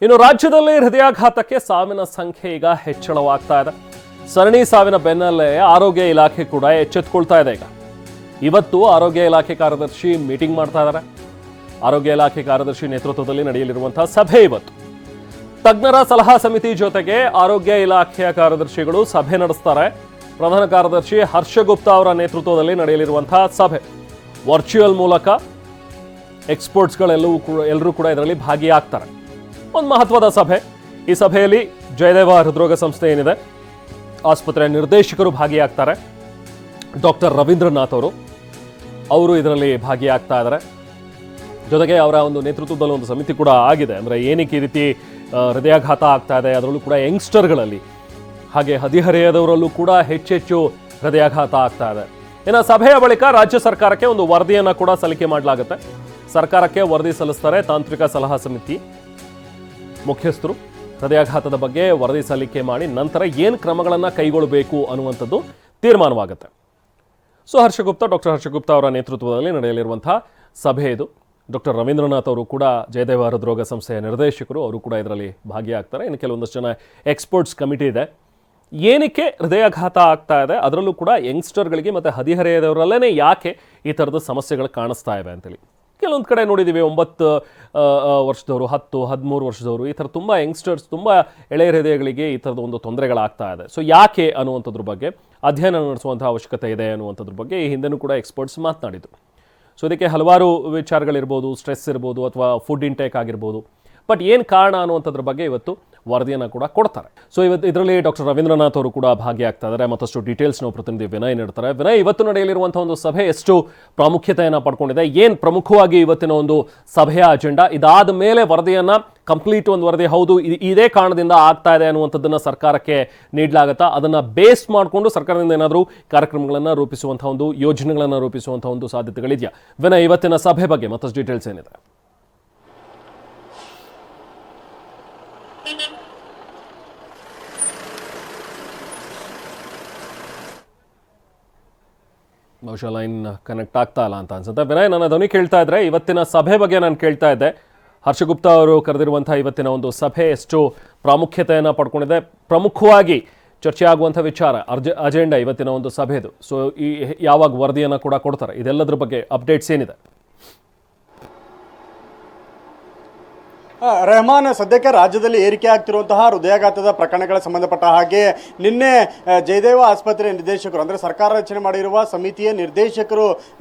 ಇನ್ನು ರಾಜ್ಯದಲ್ಲಿ ಹೃದಯಾಘಾತಕ್ಕೆ ಸಾವಿನ ಸಂಖ್ಯೆ ಈಗ ಹೆಚ್ಚಳವಾಗ್ತಾ ಇದೆ. ಸರಣಿ ಸಾವಿನ ಬೆನ್ನಲ್ಲೇ ಆರೋಗ್ಯ ಇಲಾಖೆ ಕೂಡ ಎಚ್ಚೆತ್ತುಕೊಳ್ತಾ ಇದೆ. ಇವತ್ತು ಆರೋಗ್ಯ ಇಲಾಖೆ ಕಾರ್ಯದರ್ಶಿ ಮೀಟಿಂಗ್ ಮಾಡ್ತಾ ಇದ್ದಾರೆ. ಆರೋಗ್ಯ ಇಲಾಖೆ ಕಾರ್ಯದರ್ಶಿ ನೇತೃತ್ವದಲ್ಲಿ ನಡೆಯಲಿರುವಂತಹ ಸಭೆ ಇವತ್ತು. ತಜ್ಞರ ಸಲಹಾ ಸಮಿತಿ ಜೊತೆಗೆ ಆರೋಗ್ಯ ಇಲಾಖೆಯ ಕಾರ್ಯದರ್ಶಿಗಳು ಸಭೆ ನಡೆಸ್ತಾರೆ. ಪ್ರಧಾನ ಕಾರ್ಯದರ್ಶಿ ಹರ್ಷಗುಪ್ತಾ ಅವರ ನೇತೃತ್ವದಲ್ಲಿ ನಡೆಯಲಿರುವಂತಹ ಸಭೆ ವರ್ಚುವಲ್ ಮೂಲಕ ಎಲ್ಲರೂ ಕೂಡ ಇದರಲ್ಲಿ ಭಾಗಿಯಾಗ್ತಾರೆ. ಒಂದು ಮಹತ್ವದ ಸಭೆ. ಈ ಸಭೆಯಲ್ಲಿ ಜಯದೇವ ಹೃದ್ರೋಗ ಸಂಸ್ಥೆ ಏನಿದೆ ಆಸ್ಪತ್ರೆಯ ನಿರ್ದೇಶಕರು ಭಾಗಿಯಾಗ್ತಾರೆ. ಡಾಕ್ಟರ್ ರವೀಂದ್ರನಾಥ್ ಅವರು ಇದರಲ್ಲಿ ಭಾಗಿಯಾಗ್ತಾ ಇದ್ದಾರೆ. ಜೊತೆಗೆ ಅವರ ಒಂದು ನೇತೃತ್ವದಲ್ಲಿ ಒಂದು ಸಮಿತಿ ಕೂಡ ಆಗಿದೆ. ಅಂದರೆ ಏನಕ್ಕೆ ಈ ರೀತಿ ಹೃದಯಾಘಾತ ಆಗ್ತಾ ಇದೆ, ಅದರಲ್ಲೂ ಕೂಡ ಯಂಗ್ಸ್ಟರ್ಗಳಲ್ಲಿ ಹಾಗೆ ಹದಿಹರೆಯದವರಲ್ಲೂ ಕೂಡ ಹೆಚ್ಚೆಚ್ಚು ಹೃದಯಾಘಾತ ಆಗ್ತಾ ಇದೆ. ಇನ್ನು ಸಭೆಯ ಬಳಿಕ ರಾಜ್ಯ ಸರ್ಕಾರಕ್ಕೆ ಒಂದು ವರದಿಯನ್ನು ಕೂಡ ಸಲ್ಲಿಕೆ ಮಾಡಲಾಗುತ್ತೆ. ಸರ್ಕಾರಕ್ಕೆ ವರದಿ ಸಲ್ಲಿಸ್ತಾರೆ ತಾಂತ್ರಿಕ ಸಲಹಾ ಸಮಿತಿ ಮುಖ್ಯಸ್ಥರು. ಹೃದಯಾಘಾತದ ಬಗ್ಗೆ ವರದಿ ಸಲ್ಲಿಕೆ ಮಾಡಿ ನಂತರ ಏನು ಕ್ರಮಗಳನ್ನು ಕೈಗೊಳ್ಳಬೇಕು ಅನ್ನುವಂಥದ್ದು ತೀರ್ಮಾನವಾಗುತ್ತೆ. ಸೊ ಡಾಕ್ಟರ್ ಹರ್ಷಗುಪ್ತಾ ಅವರ ನೇತೃತ್ವದಲ್ಲಿ ನಡೆಯಲಿರುವಂತಹ ಸಭೆ ಇದು. ಡಾಕ್ಟರ್ ರವೀಂದ್ರನಾಥ್ ಅವರು ಕೂಡ ಜಯದೇವ ಹೃದ್ರೋಗ ಸಂಸ್ಥೆಯ ನಿರ್ದೇಶಕರು, ಅವರು ಕೂಡ ಇದರಲ್ಲಿ ಭಾಗಿಯಾಗ್ತಾರೆ. ಇನ್ನು ಕೆಲವೊಂದಷ್ಟು ಜನ ಎಕ್ಸ್ಪರ್ಟ್ಸ್ ಕಮಿಟಿ ಇದೆ. ಏನಕ್ಕೆ ಹೃದಯಾಘಾತ ಆಗ್ತಾ ಇದೆ, ಅದರಲ್ಲೂ ಕೂಡ ಯಂಗ್ಸ್ಟರ್ಗಳಿಗೆ ಮತ್ತು ಹದಿಹರೆಯದವರಲ್ಲೇ ಯಾಕೆ ಈ ಥರದ ಸಮಸ್ಯೆಗಳು ಕಾಣಿಸ್ತಾ ಇವೆ ಅಂತೇಳಿ ಕೆಲವೊಂದು ಕಡೆ ನೋಡಿದ್ದೀವಿ. 9 ವರ್ಷದವರು, 10, 13 ವರ್ಷದವರು, ಈ ಥರ ತುಂಬ ಯಂಗ್ಸ್ಟರ್ಸ್, ತುಂಬ ಎಳೆಯ ಹೃದಯಗಳಿಗೆ ಈ ಥರದ ಒಂದು ತೊಂದರೆಗಳಾಗ್ತಾ ಇದೆ. ಸೊ ಯಾಕೆ ಅನ್ನುವಂಥದ್ರ ಬಗ್ಗೆ ಅಧ್ಯಯನ ನಡೆಸುವಂಥ ಅವಶ್ಯಕತೆ ಇದೆ ಅನ್ನುವಂಥದ್ರ ಬಗ್ಗೆ ಈ ಹಿಂದೆನೂ ಕೂಡ ಎಕ್ಸ್ಪರ್ಟ್ಸ್ ಮಾತನಾಡಿದರು. ಸೊ ಇದಕ್ಕೆ ಹಲವಾರು ವಿಚಾರಗಳಿರ್ಬೋದು, ಸ್ಟ್ರೆಸ್ ಇರ್ಬೋದು ಅಥವಾ ಫುಡ್ ಇಂಟೇಕ್ ಆಗಿರ್ಬೋದು. ಬಟ್ ಏನು ಕಾರಣ ಅನ್ನುವಂಥದ್ರ ಬಗ್ಗೆ ಇವತ್ತು ವರದಿಯನ್ನು ಕೂಡ ಕೊಡ್ತಾರೆ. ಸೊ ಇದರಲ್ಲಿ ಡಾಕ್ಟರ್ ರವೀಂದ್ರನಾಥ್ ಅವರು ಕೂಡ ಭಾಗಿಯಾಗ್ತಾ ಇದ್ದಾರೆ. ಮತ್ತಷ್ಟು ಡೀಟೇಲ್ಸ್ ನಾವು ಪ್ರತಿನಿಧಿ ವಿನಯ್ ನೀಡ್ತಾರೆ. ವಿನಯ್, ಇವತ್ತು ನಡೆಯಲಿರುವಂಥ ಒಂದು ಸಭೆ ಎಷ್ಟು ಪ್ರಾಮುಖ್ಯತೆಯನ್ನು ಪಡ್ಕೊಂಡಿದೆ, ಏನು ಪ್ರಮುಖವಾಗಿ ಇವತ್ತಿನ ಒಂದು ಸಭೆಯ ಅಜೆಂಡಾ, ಇದಾದ ಮೇಲೆ ವರದಿಯನ್ನು ಕಂಪ್ಲೀಟ್ ಒಂದು ವರದಿ ಹೌದು ಇದೇ ಕಾರಣದಿಂದ ಆಗ್ತಾ ಇದೆ ಅನ್ನುವಂಥದ್ದನ್ನು ಸರ್ಕಾರಕ್ಕೆ ನೀಡಲಾಗುತ್ತಾ, ಅದನ್ನು ಬೇಸ್ ಮಾಡಿಕೊಂಡು ಸರ್ಕಾರದಿಂದ ಏನಾದರೂ ಕಾರ್ಯಕ್ರಮಗಳನ್ನು ರೂಪಿಸುವಂಥ ಒಂದು ಯೋಜನೆಗಳನ್ನು ರೂಪಿಸುವಂಥ ಒಂದು ಸಾಧ್ಯತೆಗಳಿದೆಯಾ? ವಿನಯ್, ಇವತ್ತಿನ ಸಭೆ ಬಗ್ಗೆ ಮತ್ತಷ್ಟು ಡೀಟೇಲ್ಸ್ ಏನಿದೆ? ಬಹುಶಃ ಲೈನ್ ಕನೆಕ್ಟ್ ಆಗ್ತಾ ಇಲ್ಲ ಅಂತ ಅನ್ಸುತ್ತೆ. ವಿನಯ್, ನನ್ನ ಧ್ವನಿ ಕೇಳ್ತಾ ಇದ್ರೆ ಇವತ್ತಿನ ಸಭೆ ಬಗ್ಗೆ ನಾನು ಕೇಳ್ತಾ ಇದ್ದೆ. ಹರ್ಷಗುಪ್ತಾ ಅವರು ಕರೆದಿರುವಂಥ ಇವತ್ತಿನ ಒಂದು ಸಭೆ ಎಷ್ಟು ಪ್ರಾಮುಖ್ಯತೆಯನ್ನು ಪಡ್ಕೊಂಡಿದೆ, ಪ್ರಮುಖವಾಗಿ ಚರ್ಚೆ ಆಗುವಂಥ ವಿಚಾರ ಅಜೆಂಡಾ ಇವತ್ತಿನ ಒಂದು ಸಭೆದು. ಸೊ ಈ ಯಾವಾಗ ವರದಿಯನ್ನು ಕೂಡ ಕೊಡ್ತಾರೆ, ಇದೆಲ್ಲದ್ರ ಬಗ್ಗೆ ಅಪ್ಡೇಟ್ಸ್ ಏನಿದೆ? ರೆಹಮಾನ್, ಸದ್ಯಕ್ಕೆ ರಾಜ್ಯದಲ್ಲಿ ಏರಿಕೆ ಆಗ್ತಿರುವಂತಹ ಹೃದಯಾಘಾತದ ಪ್ರಕರಣಗಳ ಸಂಬಂಧಪಟ್ಟ ಹಾಗೆ ನಿನ್ನೆ ಜಯದೇವ ಆಸ್ಪತ್ರೆಯ ನಿರ್ದೇಶಕರು, ಅಂದರೆ ಸರ್ಕಾರ ರಚನೆ ಮಾಡಿರುವ ಸಮಿತಿಯ ನಿರ್ದೇಶಕರು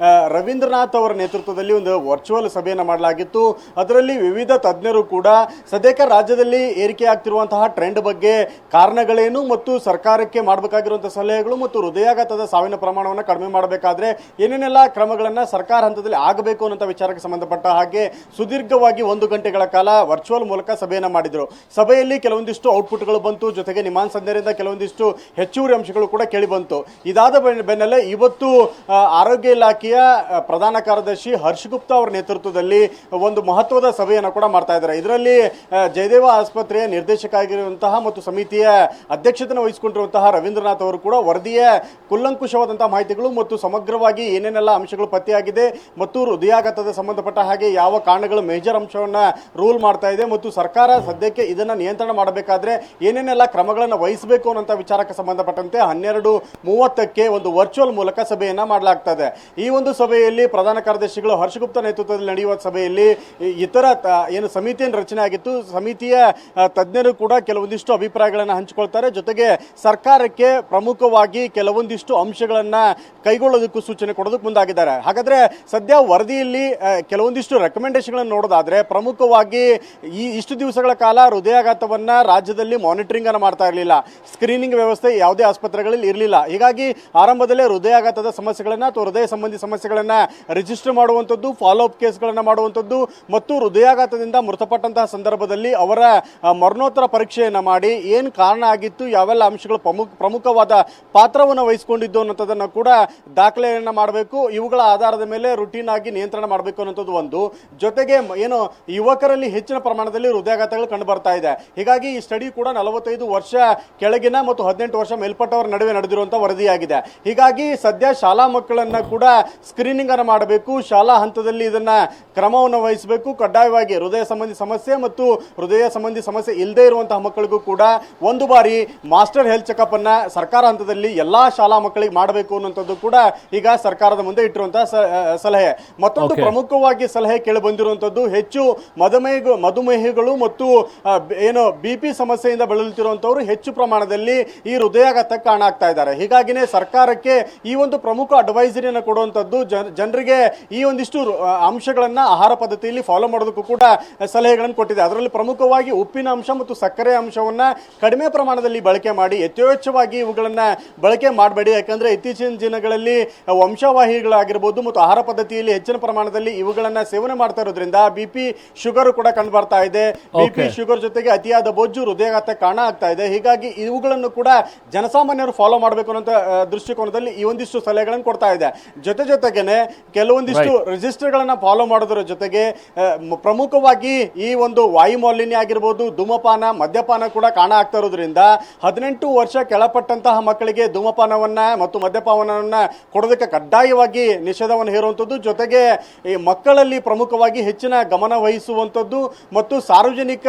ರವೀಂದ್ರನಾಥ್ ಅವರ ನೇತೃತ್ವದಲ್ಲಿ ಒಂದು ವರ್ಚುವಲ್ ಸಭೆಯನ್ನು ಮಾಡಲಾಗಿತ್ತು. ಅದರಲ್ಲಿ ವಿವಿಧ ತಜ್ಞರು ಕೂಡ ಸದ್ಯಕ್ಕೆ ರಾಜ್ಯದಲ್ಲಿ ಏರಿಕೆ ಆಗ್ತಿರುವಂತಹ ಟ್ರೆಂಡ್ ಬಗ್ಗೆ, ಕಾರಣಗಳೇನು ಮತ್ತು ಸರ್ಕಾರಕ್ಕೆ ಮಾಡಬೇಕಾಗಿರುವಂತಹ ಸಲಹೆಗಳು ಮತ್ತು ಹೃದಯಾಘಾತದ ಸಾವಿನ ಪ್ರಮಾಣವನ್ನು ಕಡಿಮೆ ಮಾಡಬೇಕಾದ್ರೆ ಏನೇನೆಲ್ಲ ಕ್ರಮಗಳನ್ನು ಸರ್ಕಾರ ಹಂತದಲ್ಲಿ ಆಗಬೇಕು ಅನ್ನೋ ವಿಚಾರಕ್ಕೆ ಸಂಬಂಧಪಟ್ಟ ಹಾಗೆ ಸುದೀರ್ಘವಾಗಿ 1 ಗಂಟೆಗಳ ಕಾಲ ವರ್ಚುವಲ್ ಮೂಲಕ ಸಭೆಯನ್ನು ಮಾಡಿದರು. ಸಭೆಯಲ್ಲಿ ಕೆಲವೊಂದಿಷ್ಟು ಔಟ್ಪುಟ್ಗಳು ಬಂತು, ಜೊತೆಗೆ ನಿಮಾನ್ ಸಂಧ್ಯರಿಂದ ಕೆಲವೊಂದಿಷ್ಟು ಹೆಚ್ಚುವರಿ ಅಂಶಗಳು ಕೂಡ ಕೇಳಿ ಬಂತು. ಇದಾದ ಬೆನ್ನಲ್ಲೇ ಇವತ್ತು ಆರೋಗ್ಯ ಇಲಾಖೆಯ ಪ್ರಧಾನ ಕಾರ್ಯದರ್ಶಿ ಹರ್ಷಗುಪ್ತಾ ಅವರ ನೇತೃತ್ವದಲ್ಲಿ ಒಂದು ಮಹತ್ವದ ಸಭೆಯನ್ನು ಕೂಡ ಮಾಡ್ತಾ ಇದ್ದಾರೆ. ಇದರಲ್ಲಿ ಜಯದೇವ ಆಸ್ಪತ್ರೆಯ ನಿರ್ದೇಶಕ ಆಗಿರುವಂತಹ ಮತ್ತು ಸಮಿತಿಯ ಅಧ್ಯಕ್ಷತೆಯನ್ನು ವಹಿಸಿಕೊಂಡಿರುವಂತಹ ರವೀಂದ್ರನಾಥ್ ಅವರು ಕೂಡ ವರದಿಯ ಕುಲ್ಲಂಕುಷವಾದಂತಹ ಮಾಹಿತಿಗಳು ಮತ್ತು ಸಮಗ್ರವಾಗಿ ಏನೇನೆಲ್ಲ ಅಂಶಗಳು ಪತ್ತೆಯಾಗಿದೆ ಮತ್ತು ಹೃದಯಾಘಾತದ ಸಂಬಂಧಪಟ್ಟ ಹಾಗೆ ಯಾವ ಕಾರಣಗಳು ಮೇಜರ್ ಅಂಶವನ್ನು ರೂಲ್ ಮಾಡ್ತಾ ಇದೆ ಮತ್ತು ಸರ್ಕಾರ ಸದ್ಯಕ್ಕೆ ಇದನ್ನು ನಿಯಂತ್ರಣ ಮಾಡಬೇಕಾದ್ರೆ ಏನೇನೆಲ್ಲ ಕ್ರಮಗಳನ್ನು ವಹಿಸಬೇಕು ಅನ್ನೋ ವಿಚಾರಕ್ಕೆ ಸಂಬಂಧಪಟ್ಟಂತೆ 12:30ಕ್ಕೆ ಒಂದು ವರ್ಚುವಲ್ ಮೂಲಕ ಸಭೆಯನ್ನು ಮಾಡಲಾಗ್ತದೆ. ಈ ಒಂದು ಸಭೆಯಲ್ಲಿ ಪ್ರಧಾನ ಕಾರ್ಯದರ್ಶಿಗಳು ಹರ್ಷಗುಪ್ತಾ ನೇತೃತ್ವದಲ್ಲಿ ನಡೆಯುವ ಸಭೆಯಲ್ಲಿ ಇತರ ಏನು ಸಮಿತಿಯನ್ನು ರಚನೆ ಆಗಿತ್ತು, ಸಮಿತಿಯ ತಜ್ಞರು ಕೂಡ ಕೆಲವೊಂದಿಷ್ಟು ಅಭಿಪ್ರಾಯಗಳನ್ನು ಹಂಚಿಕೊಳ್ತಾರೆ. ಜೊತೆಗೆ ಸರ್ಕಾರಕ್ಕೆ ಪ್ರಮುಖವಾಗಿ ಕೆಲವೊಂದಿಷ್ಟು ಅಂಶಗಳನ್ನು ಕೈಗೊಳ್ಳೋದಕ್ಕೂ ಸೂಚನೆ ಕೊಡೋದಕ್ಕೆ ಮುಂದಾಗಿದ್ದಾರೆ. ಹಾಗಾದ್ರೆ ಸದ್ಯ ವರದಿಯಲ್ಲಿ ಕೆಲವೊಂದಿಷ್ಟು ರೆಕಮೆಂಡೇಶನ್ಗಳನ್ನು ನೋಡೋದಾದ್ರೆ ಪ್ರಮುಖವಾಗಿ ಇಷ್ಟು ದಿವಸಗಳ ಕಾಲ ಹೃದಯಾಘಾತವನ್ನ ರಾಜ್ಯದಲ್ಲಿ ಮಾನಿಟರಿಂಗ್ ಅನ್ನು ಮಾಡ್ತಾ ಇರಲಿಲ್ಲ. ಸ್ಕ್ರೀನಿಂಗ್ ವ್ಯವಸ್ಥೆ ಯಾವುದೇ ಆಸ್ಪತ್ರೆಗಳಲ್ಲಿ ಇರಲಿಲ್ಲ. ಹೀಗಾಗಿ ಆರಂಭದಲ್ಲೇ ಹೃದಯಾಘಾತದ ಸಮಸ್ಯೆಗಳನ್ನ ಅಥವಾ ಹೃದಯ ಸಂಬಂಧಿ ಸಮಸ್ಯೆಗಳನ್ನ ರಿಜಿಸ್ಟರ್ ಮಾಡುವಂಥದ್ದು, ಫಾಲೋ ಅಪ್ ಕೇಸ್ಗಳನ್ನು ಮಾಡುವಂಥದ್ದು ಮತ್ತು ಹೃದಯಾಘಾತದಿಂದ ಮೃತಪಟ್ಟಂತಹ ಸಂದರ್ಭದಲ್ಲಿ ಅವರ ಮರಣೋತ್ತರ ಪರೀಕ್ಷೆಯನ್ನು ಮಾಡಿ ಏನು ಕಾರಣ ಆಗಿತ್ತು, ಯಾವೆಲ್ಲ ಅಂಶಗಳು ಪ್ರಮುಖವಾದ ಪಾತ್ರವನ್ನು ವಹಿಸಿಕೊಂಡಿದ್ದು ಅನ್ನೋದನ್ನು ಕೂಡ ದಾಖಲೆಯನ್ನು ಮಾಡಬೇಕು. ಇವುಗಳ ಆಧಾರದ ಮೇಲೆ ರುಟೀನ್ ಆಗಿ ನಿಯಂತ್ರಣ ಮಾಡಬೇಕು ಅನ್ನೋದು ಒಂದು. ಜೊತೆಗೆ ಏನು ಯುವಕರಲ್ಲಿ ಹೆಚ್ಚಿನ ಹೆಚ್ಚಿನ ಪ್ರಮಾಣದಲ್ಲಿ ಹೃದಯಾಘಾತಗಳು ಕಂಡು ಬರ್ತಾ ಇದೆ. ಹೀಗಾಗಿ ಈ ಸ್ಟಡಿ ಕೂಡ 45 ವರ್ಷ ಕೆಳಗಿನ ಮತ್ತು 18 ವರ್ಷ ಮೇಲ್ಪಟ್ಟವರ ನಡುವೆ ನಡೆದಿರುವಂತಹ ವರದಿಯಾಗಿದೆ. ಹೀಗಾಗಿ ಸದ್ಯ ಶಾಲಾ ಮಕ್ಕಳನ್ನ ಕೂಡ ಸ್ಕ್ರೀನಿಂಗ್ ಅನ್ನು ಮಾಡಬೇಕು, ಶಾಲಾ ಹಂತದಲ್ಲಿ ಇದನ್ನ ಕ್ರಮವನ್ನು ವಹಿಸಬೇಕು. ಕಡ್ಡಾಯವಾಗಿ ಹೃದಯ ಸಂಬಂಧಿ ಸಮಸ್ಯೆ ಮತ್ತು ಹೃದಯ ಸಂಬಂಧಿ ಸಮಸ್ಯೆ ಇಲ್ಲದೆ ಇರುವಂತಹ ಮಕ್ಕಳಿಗೂ ಕೂಡ ಒಂದು ಬಾರಿ ಮಾಸ್ಟರ್ ಹೆಲ್ತ್ ಚೆಕಪ್ ಅನ್ನ ಸರ್ಕಾರ ಹಂತದಲ್ಲಿ ಎಲ್ಲಾ ಶಾಲಾ ಮಕ್ಕಳಿಗೆ ಮಾಡಬೇಕು ಅನ್ನುವಂಥದ್ದು ಕೂಡ ಈಗ ಸರ್ಕಾರದ ಮುಂದೆ ಇಟ್ಟಿರುವಂತಹ ಸಲಹೆ. ಮತ್ತೊಂದು ಪ್ರಮುಖವಾಗಿ ಸಲಹೆ ಕೇಳಿ ಬಂದಿರುವಂತದ್ದು, ಹೆಚ್ಚು ಮಧುಮೇಹಿಗಳು ಮತ್ತು ಏನು ಬಿಪಿ ಸಮಸ್ಯೆಯಿಂದ ಬಳಲುತ್ತಿರುವಂತವರು ಹೆಚ್ಚು ಪ್ರಮಾಣದಲ್ಲಿ ಈ ಹೃದಯಾಘಾತಕ್ಕೆ ಕಾರಣ ಆಗ್ತಾ ಇದ್ದಾರೆ. ಹೀಗಾಗಿನೇ ಸರ್ಕಾರಕ್ಕೆ ಈ ಒಂದು ಪ್ರಮುಖ ಅಡ್ವೈಸರಿಯನ್ನು ಕೊಡುವಂತದ್ದು, ಜನರಿಗೆ ಈ ಒಂದಿಷ್ಟು ಅಂಶಗಳನ್ನ ಆಹಾರ ಪದ್ಧತಿಯಲ್ಲಿ ಫಾಲೋ ಮಾಡೋದಕ್ಕೂ ಕೂಡ ಸಲಹೆಗಳನ್ನು ಕೊಟ್ಟಿದೆ. ಅದರಲ್ಲಿ ಪ್ರಮುಖವಾಗಿ ಉಪ್ಪಿನ ಅಂಶ ಮತ್ತು ಸಕ್ಕರೆ ಅಂಶವನ್ನ ಕಡಿಮೆ ಪ್ರಮಾಣದಲ್ಲಿ ಬಳಕೆ ಮಾಡಿ, ಯಥೇಚ್ಛವಾಗಿ ಇವುಗಳನ್ನ ಬಳಕೆ ಮಾಡಬೇಡಿ. ಯಾಕಂದ್ರೆ ಇತ್ತೀಚಿನ ದಿನಗಳಲ್ಲಿ ವಂಶವಾಹಿಗಳಾಗಿರ್ಬೋದು ಮತ್ತು ಆಹಾರ ಪದ್ಧತಿಯಲ್ಲಿ ಹೆಚ್ಚಿನ ಪ್ರಮಾಣದಲ್ಲಿ ಇವುಗಳನ್ನ ಸೇವನೆ ಮಾಡ್ತಾ ಇರೋದ್ರಿಂದ ಬಿಪಿ ಶುಗರ್ ಕೂಡ ಕಂಡು ಬರ್ತಾ ಇದೆ. ಬಿಪಿ ಶುಗರ್ ಜೊತೆಗೆ ಅತಿಯಾದ ಬೊಜ್ಜು ಹೃದಯಾಘಾತ ಕಾರಣ ಆಗ್ತಾ ಇದೆ. ಹೀಗಾಗಿ ಇವುಗಳನ್ನು ಕೂಡ ಜನಸಾಮಾನ್ಯರು ಫಾಲೋ ಮಾಡಬೇಕು ಅನ್ನೋ ದೃಷ್ಟಿಕೋನದಲ್ಲಿ ಈ ಒಂದಿಷ್ಟು ಸಲಹೆಗಳನ್ನು ಕೊಡ್ತಾ ಇದೆ. ಜೊತೆಗೇನೆ ಕೆಲವೊಂದಿಷ್ಟು ರಿಜಿಸ್ಟರ್ ಗಳನ್ನ ಫಾಲೋ ಮಾಡೋದರ ಜೊತೆಗೆ ಪ್ರಮುಖವಾಗಿ ಈ ಒಂದು ವಾಯು ಮಾಲಿನ್ಯ ಆಗಿರ್ಬೋದು, ಧೂಮಪಾನ, ಮದ್ಯಪಾನ ಕೂಡ ಕಾರಣ ಆಗ್ತಾ ಇರೋದ್ರಿಂದ 18 ವರ್ಷ ಕೆಳಪಟ್ಟಂತಹ ಮಕ್ಕಳಿಗೆ ಧೂಮಪಾನವನ್ನ ಮತ್ತು ಮದ್ಯಪಾನವನ್ನ ಕೊಡೋದಕ್ಕೆ ಕಡ್ಡಾಯವಾಗಿ ನಿಷೇಧವನ್ನು ಹೇರುವಂಥದ್ದು, ಜೊತೆಗೆ ಈ ಮಕ್ಕಳಲ್ಲಿ ಪ್ರಮುಖವಾಗಿ ಹೆಚ್ಚಿನ ಗಮನ ವಹಿಸುವಂಥದ್ದು ಮತ್ತು ಸಾರ್ವಜನಿಕ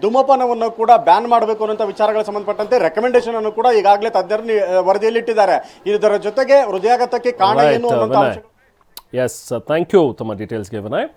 ಧೂಮಪಾನವನ್ನು ಕೂಡ ಬ್ಯಾನ್ ಮಾಡಬೇಕು ಅನ್ನೋ ವಿಚಾರಗಳ ಸಂಬಂಧಪಟ್ಟಂತೆ ರೆಕಮೆಂಡೇಶನ್ ಅನ್ನು ಕೂಡ ಈಗಾಗಲೇ ತಜ್ಞರು ವರದಿಯಲ್ಲಿ ಇಟ್ಟಿದ್ದಾರೆ. ಇದರ ಜೊತೆಗೆ ಹೃದಯಾಘಾತಕ್ಕೆ ಕಾರಣ ಏನು ಅನ್ನುವಂಥ ಎಸ್, ಥ್ಯಾಂಕ್ ಯು ತಮ್ಮ ಡೀಟೇಲ್ಸ್ಗೆ ವಿನಯ್.